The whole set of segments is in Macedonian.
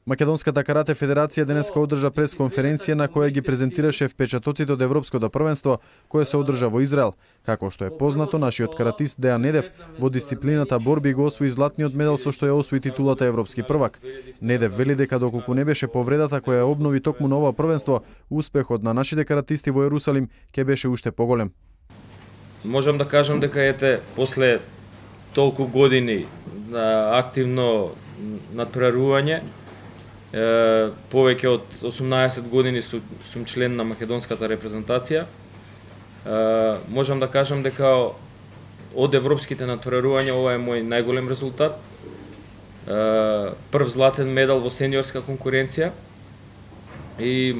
Македонската карате федерација денеска одржа пресконференција на која ги презентираше впечатоците од Европското првенство кое се одржа во Израел. Како што е познато, нашиот каратист Дејан Недев во дисциплината борби го освои златниот медал со што ја освои титулата европски првак. Недев вели дека доколку не беше повредата која ја обнови токму на ова првенство, успехот на нашите каратисти во Ерусалим ќе беше уште поголем. Можам да кажам дека после толку години на активно надпреварување, повеќе од 18 години сум член на македонската репрезентација. Можам да кажам дека од европските надпреварувања ова е мој најголем резултат. Прв златен медал во сениорска конкуренција и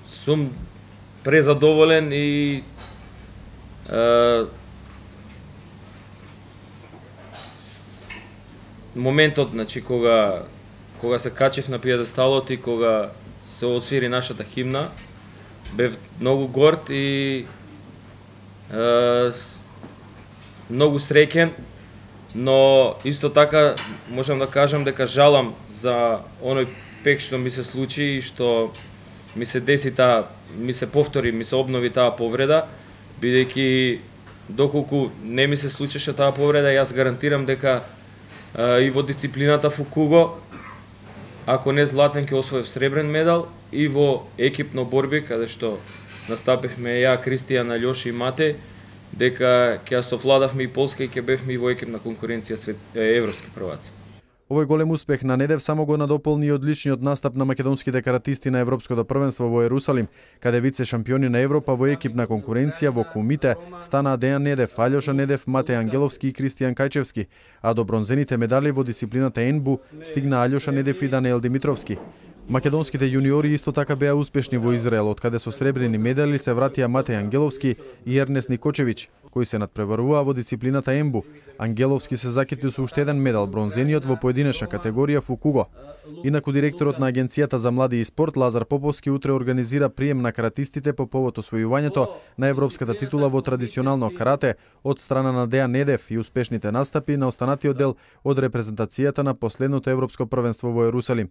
сум презадоволен и моментот, значи, кога се качив на пиедесталот и кога се освири нашата химна, бев многу горд и многу среќен, но исто така можам да кажам дека жалам за оној пек што ми се случи и што ми се деси ми се повтори, ми се обнови таа повреда, бидејќи доколку не ми се случеше таа повреда, јас гарантирам дека и во дисциплината фукуго, ако не златен, ќе освоев сребрен медал, и во екипно борби, каде што настапивме ја, Кристијан, Алјош и Мате, дека ќе совладавме и Полска и ќе бевме и во екипна конкуренција европски прваци. Овој голем успех на Недев само го надополни и одличниот настап на македонските каратисти на Европското првенство во Ерусалим, каде вице шампиони на Европа во екипна конкуренција во кумите станаа Дејан Недев, Алјоша Недев, Матеј Ангеловски и Кристијан Кајчевски, а до бронзените медали во дисциплината енбу стигна Алјоша Недев и Даниел Димитровски. Македонските јуниори исто така беа успешни во Израел, од каде со сребрени медали се вратија Матеј Ангеловски и Ернест Никочевиќ, кои се надпреваруваа во дисциплината енбу. Ангеловски се закити со уште еден медал, бронзениот во поединечна категорија фукуго. Инаку директорот на Агенцијата за млади и спорт Лазар Поповски утре организира прием на каратистите по повод освојувањето на европската титула во традиционално карате од страна на Дејан Недев и успешните настапи на останатиот дел од репрезентацијата на последното европско првенство во Ерусалим.